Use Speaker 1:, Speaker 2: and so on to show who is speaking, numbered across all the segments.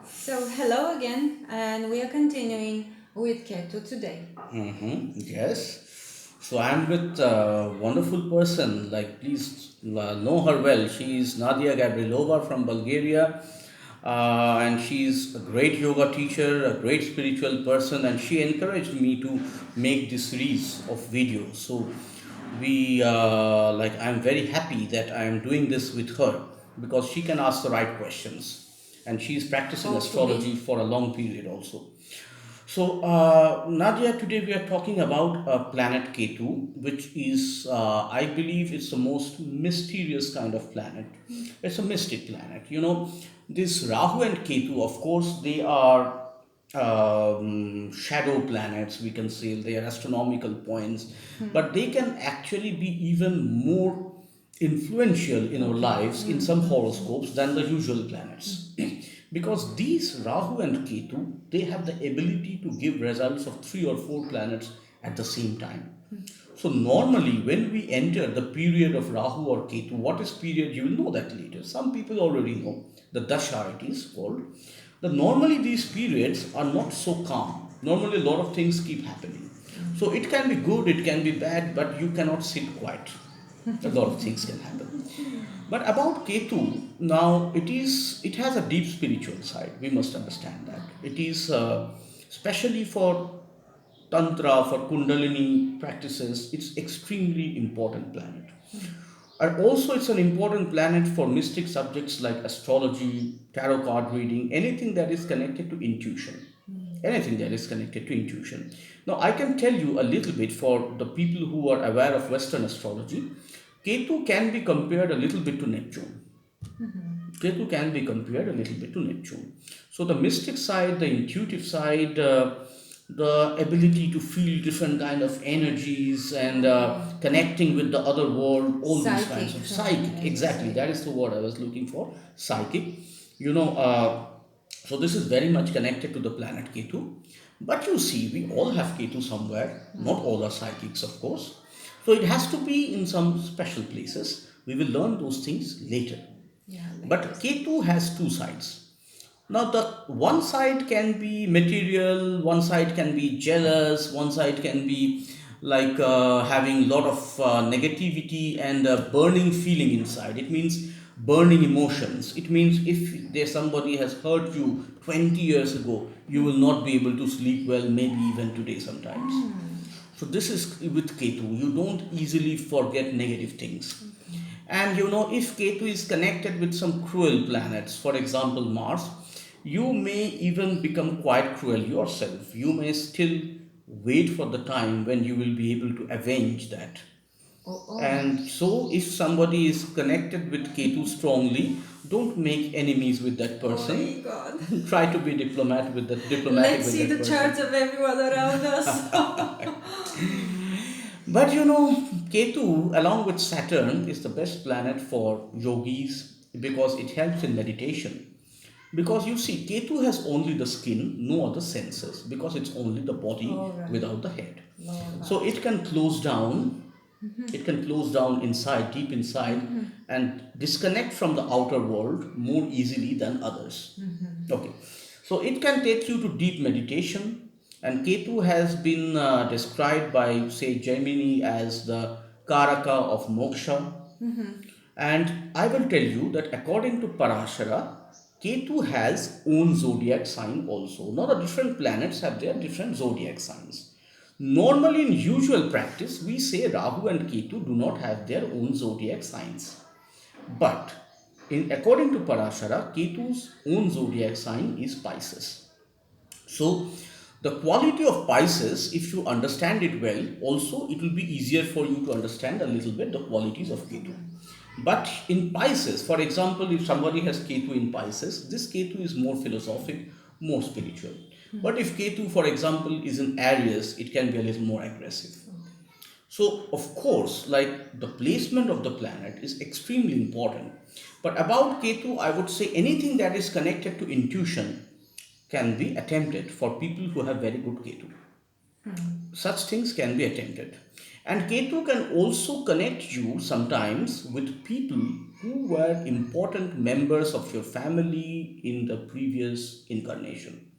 Speaker 1: So, hello again, and we are continuing with Ketu today.
Speaker 2: Yes. So I'm with a wonderful person. Like, please know her well. She is Nadia Gabrilova from Bulgaria, and she's a great yoga teacher, a great spiritual person, and she encouraged me to make this series of videos. So I'm very happy that I am doing this with her because she can ask the right questions, and she's practicing astrology
Speaker 1: Hopefully,
Speaker 2: for a long period also. So, Nadia, today we are talking about planet Ketu, which is, I believe, it's the most mysterious kind of planet. It's a mystic planet. This Rahu and Ketu, of course, they are shadow planets, we can say. They are astronomical points, but they can actually be even more influential in our lives in some horoscopes than the usual planets. Because these Rahu and Ketu, they have the ability to give results of three or four planets at the same time. So normally when we enter the period of Rahu or Ketu, what is period? You will know that later. Some people already know. The Dasha it is called. Normally these periods are not so calm. Normally a lot of things keep happening. So it can be good, it can be bad, but you cannot sit quiet. A lot of things can happen. But about Ketu, now it has a deep spiritual side. We must understand that. It is especially for Tantra, for Kundalini practices, it's extremely important planet. And also it's an important planet for mystic subjects like astrology, tarot card reading, anything that is connected to intuition. Anything that is connected to intuition. Now I can tell you a little bit for the people who are aware of Western astrology. Ketu can be compared a little bit to Neptune. Ketu can be compared a little bit to Neptune. So the mystic side, the intuitive side, the ability to feel different kind of energies and connecting with the other world, all these kinds
Speaker 1: psychic,
Speaker 2: of
Speaker 1: something
Speaker 2: psychic.
Speaker 1: as you
Speaker 2: Exactly,
Speaker 1: say.
Speaker 2: that is the word I was looking for. Psychic. You know, so this is very much connected to the planet Ketu. But you see, we all have Ketu somewhere. Not all are psychics, of course. So it has to be in some special places. We will learn those things later.
Speaker 1: Yeah, later.
Speaker 2: But Ketu has two sides. Now, the one side can be material, one side can be jealous, one side can be like having lot of negativity and burning feeling inside. It means burning emotions. It means if there somebody has hurt you 20 years ago, you will not be able to sleep well, maybe even today sometimes. So this is with Ketu. You don't easily forget negative things. And if Ketu is connected with some cruel planets, for example Mars, you may even become quite cruel yourself. You may still wait for the time when you will be able to avenge that.
Speaker 1: Oh, oh.
Speaker 2: And so, if somebody is connected with Ketu strongly, don't make enemies with that
Speaker 1: Oh my
Speaker 2: person.
Speaker 1: god.
Speaker 2: Try to be diplomatic
Speaker 1: Let's
Speaker 2: with
Speaker 1: see
Speaker 2: that
Speaker 1: the
Speaker 2: person.
Speaker 1: charts of everyone around us.
Speaker 2: But Ketu, along with Saturn, is the best planet for yogis because it helps in meditation. Because you see, Ketu has only the skin, no other senses, because it's only the body
Speaker 1: All right.
Speaker 2: without the head.
Speaker 1: Lower
Speaker 2: So
Speaker 1: part.
Speaker 2: it can close down inside, deep inside, and disconnect from the outer world more easily than others. Okay, so it can take you to deep meditation, and Ketu has been described by, say, Gemini as the Karaka of moksha. And I will tell you that according to Parashara, Ketu has own zodiac sign also. Now the different planets have their different zodiac signs. Normally in usual practice, we say Rahu and Ketu do not have their own zodiac signs. But according to Parashara, Ketu's own zodiac sign is Pisces. So, the quality of Pisces, if you understand it well, also it will be easier for you to understand a little bit the qualities of Ketu. But in Pisces, for example, if somebody has Ketu in Pisces, this Ketu is more philosophic, more spiritual. But if Ketu, for example, is in Aries, it can be a little more aggressive. So, of course, like the placement of the planet is extremely important. But about Ketu, I would say anything that is connected to intuition can be attempted for people who have very good Ketu. Such things can be attempted. And Ketu can also connect you sometimes with people who were important members of your family in the previous incarnation.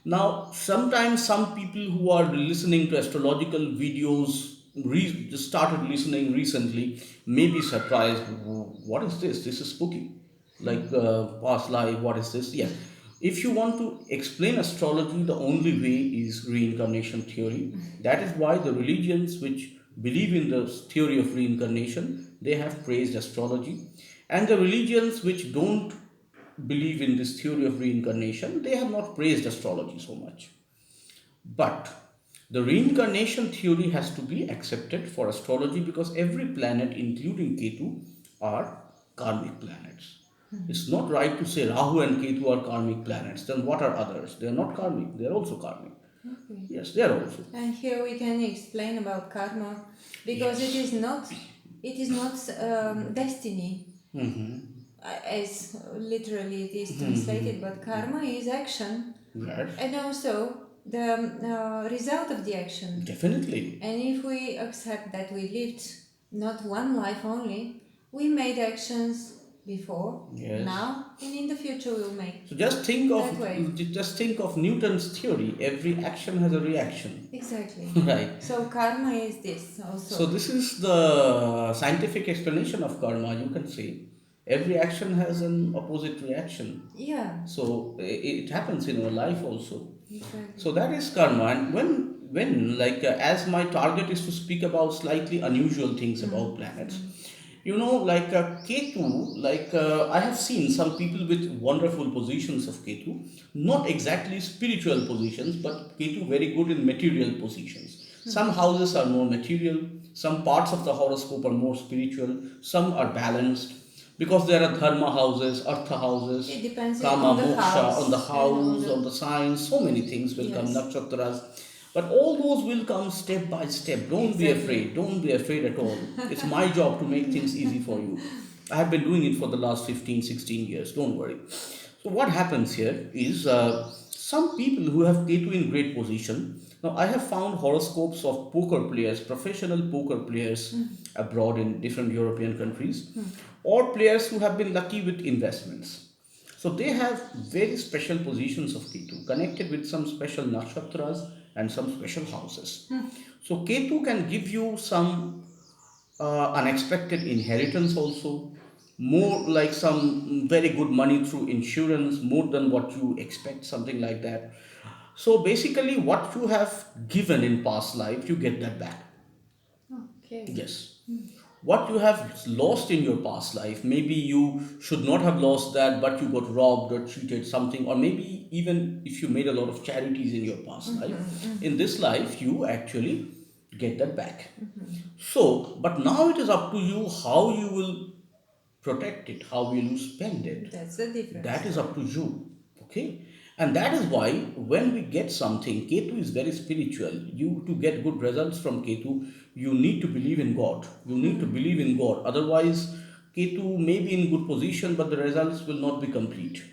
Speaker 2: Now, sometimes some people who are listening to astrological videos just started listening recently may be surprised. What is this? This is spooky. Like past life, what is this? Yeah. If you want to explain astrology, the only way is reincarnation theory. That is why the religions which believe in the theory of reincarnation, they have praised astrology. And the religions which don't believe in this theory of reincarnation, they have not praised astrology so much. But the reincarnation theory has to be accepted for astrology because every planet, including Ketu, are karmic planets. It's not right to say Rahu and Ketu are karmic planets. Then what are others? They are not karmic. They are also karmic.
Speaker 1: Okay.
Speaker 2: Yes, they are also.
Speaker 1: And here we can explain about karma because it is not destiny as literally it is translated, but karma is action
Speaker 2: Yes,
Speaker 1: and also the result of the action.
Speaker 2: definitely.
Speaker 1: And if we accept that we lived not one life only, we made actions before,
Speaker 2: Yes.
Speaker 1: now, and in the future we'll make.
Speaker 2: So just think of Newton's theory. Every action has a reaction.
Speaker 1: Exactly.
Speaker 2: Right.
Speaker 1: So karma is this also.
Speaker 2: So this is the scientific explanation of karma. You can say every action has an opposite reaction.
Speaker 1: Yeah.
Speaker 2: So it happens in our life also.
Speaker 1: Exactly.
Speaker 2: So that is karma. And when like as my target is to speak about slightly unusual things about planets, like Ketu, I have seen some people with wonderful positions of Ketu, not exactly spiritual positions, but Ketu very good in material positions. Some houses are more material, some parts of the horoscope are more spiritual, some are balanced because there are dharma houses, artha houses,
Speaker 1: It depends
Speaker 2: kama,
Speaker 1: on the
Speaker 2: moksha,
Speaker 1: house
Speaker 2: on the
Speaker 1: and
Speaker 2: house, on the signs, so many things will come,
Speaker 1: Yes.
Speaker 2: nakshatras. But all those will come step by step. Don't be
Speaker 1: Exactly.
Speaker 2: afraid. Don't be afraid at all. It's my job to make things easy for you. I have been doing it for the last 15, 16 years. Don't worry. So, what happens here is some people who have Ketu in great position. Now, I have found horoscopes of poker players, professional poker players abroad in different European countries, or players who have been lucky with investments. So they have very special positions of Ketu connected with some special nakshatras and some special houses. So Ketu can give you some unexpected inheritance also, more like some very good money through insurance, more than what you expect, something like that. So basically, what you have given in past life, you get that back.
Speaker 1: Okay.
Speaker 2: Yes. What you have lost in your past life, maybe you should not have lost that, but you got robbed or cheated something, or maybe even if you made a lot of charities in your past life, in this life you actually get that back. So, but now it is up to you how you will protect it, how will you spend it.
Speaker 1: That's the difference.
Speaker 2: That is up to you. Okay? And that is why when we get something, Ketu is very spiritual. You to get good results from Ketu, you need to believe in God. You need to believe in God. Otherwise, Ketu may be in good position, but the results will not be complete.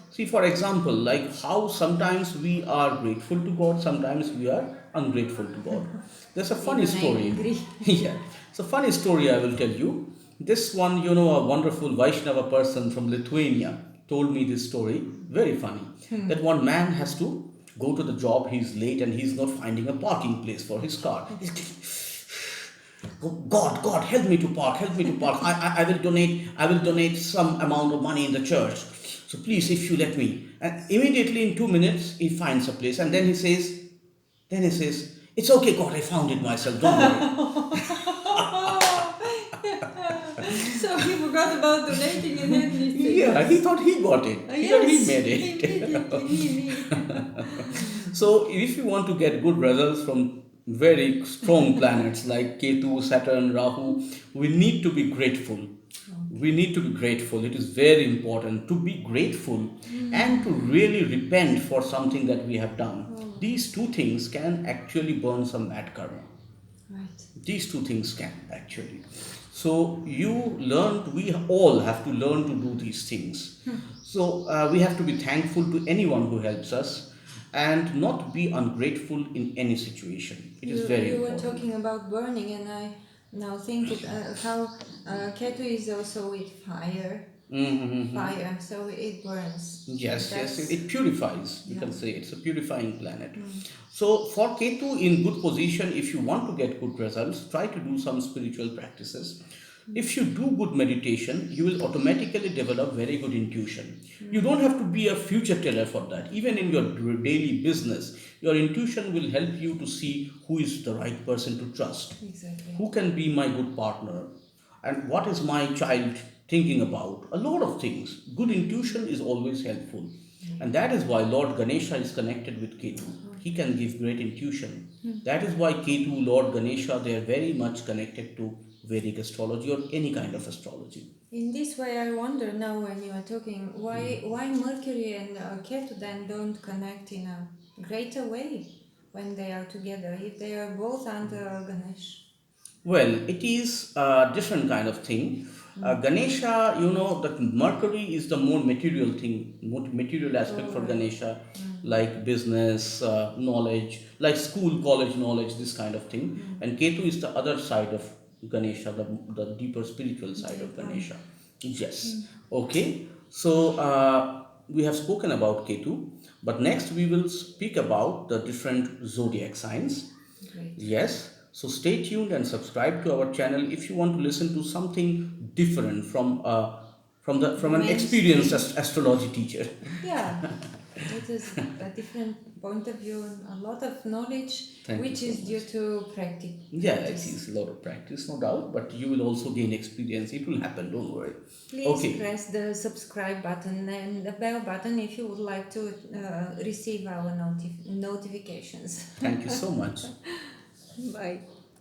Speaker 2: See, for example, like how sometimes we are grateful to God, sometimes we are ungrateful to God. There's a funny
Speaker 1: Even
Speaker 2: story.
Speaker 1: angry.
Speaker 2: Yeah, it's a funny story I will tell you. This one, a wonderful Vaishnava person from Lithuania told me this story. Very funny. That one man has to go to the job, he's late and he's not finding a parking place for his car. God, help me to park, help me to park. I will donate some amount of money in the church. So please, if you let me. And immediately in 2 minutes, he finds a place, and then he says, it's okay, God, I found it myself. Don't worry.
Speaker 1: So he forgot about donating and then he said,
Speaker 2: Yeah, he thought he got it. He thought he
Speaker 1: yes,
Speaker 2: made it.
Speaker 1: immediately.
Speaker 2: So, if you want to get good results from very strong planets like Ketu, Saturn, Rahu, we need to be grateful. We need to be grateful. It is very important to be grateful and to really repent for something that we have done. These two things can actually burn some bad karma.
Speaker 1: Right.
Speaker 2: These two things can actually. So we all have to learn to do these things. So we have to be thankful to anyone who helps us and not be ungrateful in any situation. It is very
Speaker 1: You were
Speaker 2: important.
Speaker 1: talking about burning, and Now think how Ketu is also with fire. Fire, so it burns.
Speaker 2: Yes, yes,
Speaker 1: That's
Speaker 2: it purifies. You
Speaker 1: yeah.
Speaker 2: can say it's a purifying planet. So, for Ketu in good position, if you want to get good results, try to do some spiritual practices. If you do good meditation, you will automatically develop very good intuition. You don't have to be a future teller for that. Even in your daily business, your intuition will help you to see who is the right person to trust,
Speaker 1: Exactly.
Speaker 2: who can be my good partner, and what is my child thinking about. A lot of things. Good intuition is always helpful, and that is why Lord Ganesha is connected with Ketu. He can give great intuition. That is why Ketu, Lord Ganesha, they are very much connected to Vedic astrology or any kind of astrology.
Speaker 1: In this way, I wonder now when you are talking, why Mercury and Ketu then don't connect in a greater way when they are together, if they are both under Ganesh?
Speaker 2: Well, it is a different kind of thing. Ganesha, you know, that Mercury is the more material thing, more material aspect for
Speaker 1: Alright.
Speaker 2: Ganesha, like business, knowledge, like school, college knowledge, this kind of thing. And Ketu is the other side of Ganesha, the deeper spiritual side of Ganesha. Yes. Okay. So we have spoken about Ketu, but next we will speak about the different zodiac signs.
Speaker 1: Great.
Speaker 2: Yes, so stay tuned and subscribe to our channel if you want to listen to something different from an experienced
Speaker 1: Mainstream.
Speaker 2: astrology teacher.
Speaker 1: Yeah, it is a different point of view and a lot of knowledge,
Speaker 2: Thank you
Speaker 1: which
Speaker 2: so
Speaker 1: is due
Speaker 2: much.
Speaker 1: to practice.
Speaker 2: Yeah, it is a lot of practice, no doubt, but you will also gain experience. It will happen, don't worry.
Speaker 1: Please
Speaker 2: Okay,
Speaker 1: press the subscribe button and the bell button if you would like to receive our notifications.
Speaker 2: thank you so much.
Speaker 1: Bye.